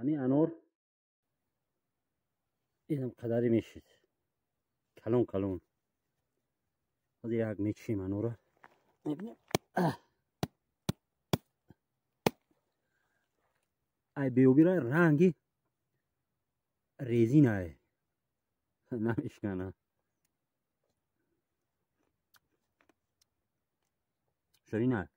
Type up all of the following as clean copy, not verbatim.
همین انار اینم قدری میشید کلون کلون. حالا یک میچیم انار میبینیم. ای بیوبی را رنگی ریزی نه نمیشکنه. شیرین نه.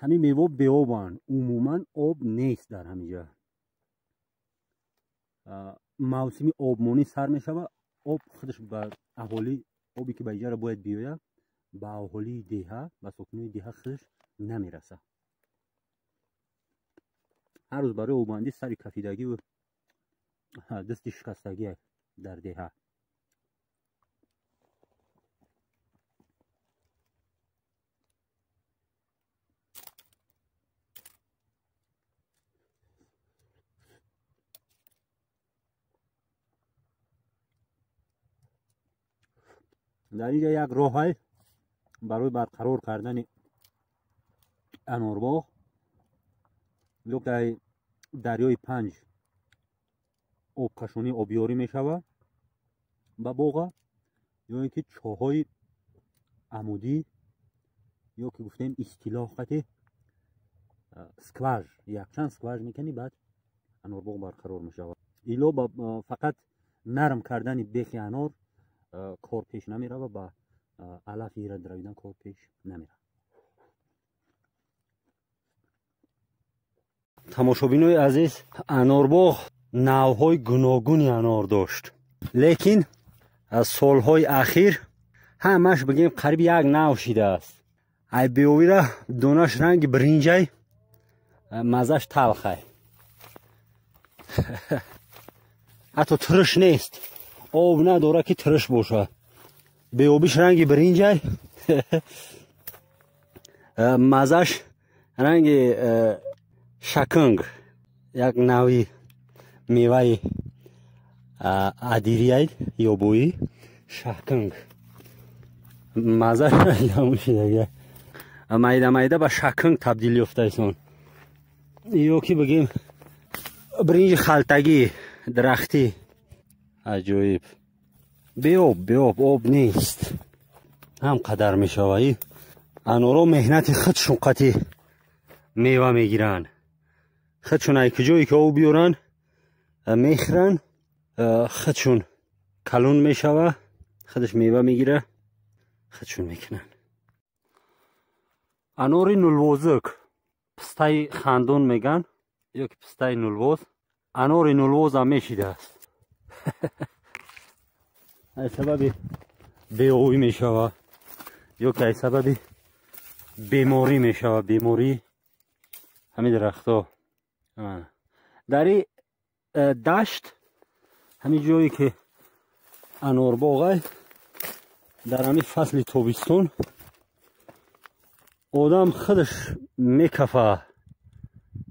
همین میوه به آبان عموما آب نیست در همینجا. موسمی آبمونی سر میشه و آب خودش به اهالی آبی که به اینجا باید بیاید به اهالی دیها و سکنی دیها خودش نمیرسه. هر روز برای آباندی سری کفیدگی و دستی شکستگی در دیها. در اینجا یک راه برای برقرار کردن انارباغ یک در دریای پنج آبکشانی آبیاری می شود به باغ، یا اینکه چاهای عمودی یا که گفتیم اصطلاح خطی سکواژ، یک چند سکواژ میکنی بعد انارباغ برقرار می شود. ایلو با فقط نرم کردن بیخ انار کار پیش نمیره و با علف ایراد درویدن کار پیش نمیره. تماشابینای عزیز، انارباغ نوعهای گوناگونی انار داشت، لیکن از سالهای اخیر همش بگیم قریب یک نوع شده است. ای بیاویره دونش رنگ برنجی، مزش تلخه، حتی ترش نیست، آب نداره که ترش باشه. بیابیش رنگ برنجی، مزش رنگ شکنگ، یک نوعی میوه ادیری یا بویی شکنگ. مزش همون شده میده میده به شکنگ تبدیل یافته ایسون. یا که بگیم برنج خلطگی درختی. عجیب. بیاب آب نیست هم قدر می شوی. انارا مهنت خودشون قطعی میوه میگیرن، خودشون ای کجایی که آب بیارن میخرن، خودشون کلون میشوه، خودش میوه میگیره، خودشون میکنن. انار نلوازک، پسته خندون میگن یا که پسته نلواز. انار نلواز هم میشیده است. ای سبب بی‌آبی میشوه یا که ای سبب بیماری میشوه. بیماری همین درختا در این دشت، همین جایی که انارباغ در همین فصل تابستون آدم خودش میکفه،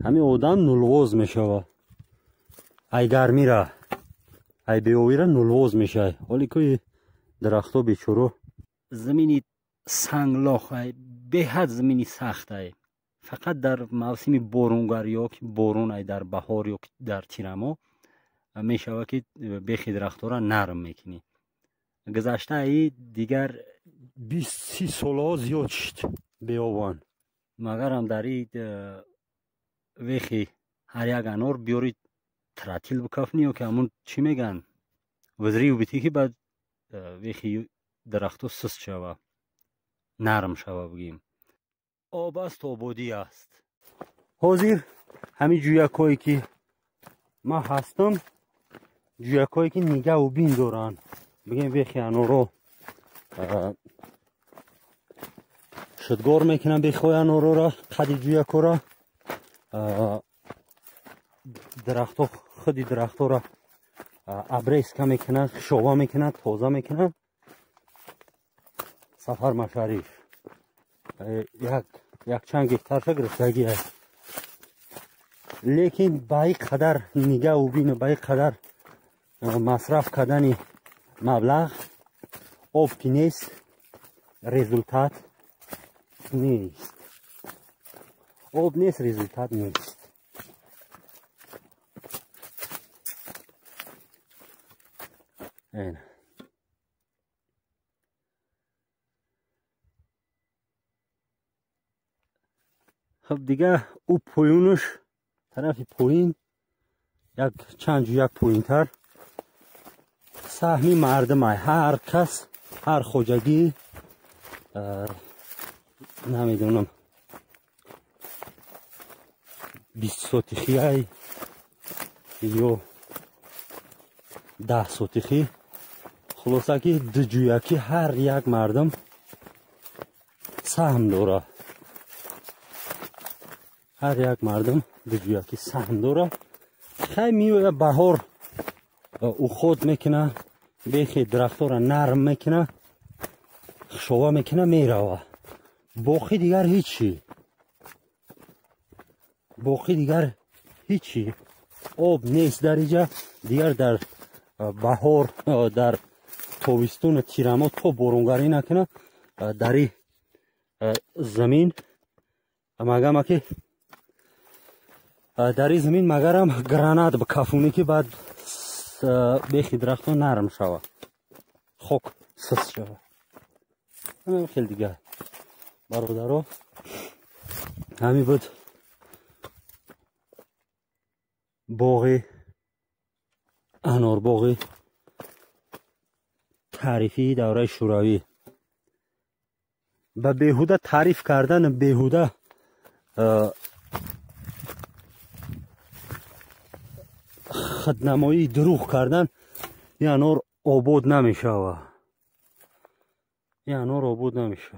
همین آدم نلواز میشوه. ای گرمی را ای بی‌آبی را نلواز میشه. حالی که درختا بیچاره زمینی سنگلاخ به حد زمینی سخت ای. فقط در موسم بارونگر یا که بارون ای در بهار یا در تیرما میشوه که بیخ درختا را نرم میکنی. گذشته ای دیگر 20-30 ساله زیاد شد بیابان، مگر هم در این ویخی هر یک انار بیارید تراتیل بکفنی یا که همون چی میگن وزری و بیتی که بعد ویخی درختو سست شوه نرم شوه. بگیم آب است آبادی است. حاضر همین جویکایی که ما هستم، جویکایی که نگه و بین دارن، بگیم ویخی انارو شدگار میکنن بخواه انارو را قدی جویکا را درختو خودی درختو را ابریس که میکنن، شوا میکنن، تازه میکنن. سفر مشریف یک چند گیتر گرفتگی است. لیکن با این قدر نگاه و بین با این قدر مصرف کردن مبلغ آب که نیست رزولتات نیست. آب نیست رزولتات نیست. این خب دیگه او پایونش طرف پایین یک چند جو یک پایین تر سهمی مردم های هر کس هر خوجگی نمیدونم 20 سوتیخی های یا 10 سوتیخی خلاصه که دو جویکی هر یک مردم سهم داره. هر یک مردم دو جویکی سهم داره. خیلی میوه بهار او خود میکنه بیخی درخت را نرم میکنه خشوه میکنه میروه. باقی دیگر هیچی. باقی دیگر هیچی. آب نیست در اینجا دیگر. در بهار در تابستون تیرما تو بارونگری نکنه در این زمین مگم که در این زمین مگرم گرانات بکافونه که بعد بیخی درخت نرم شوه خوک سست شوه. همین خیلی دیگه برادرها همین بود باغ انار باغ تعریفی دوره شوروی. به بیهوده تعریف کردن بیهوده خودنمایی دروغ کردن این انار آباد نمیشه. این انار آباد نمیشه.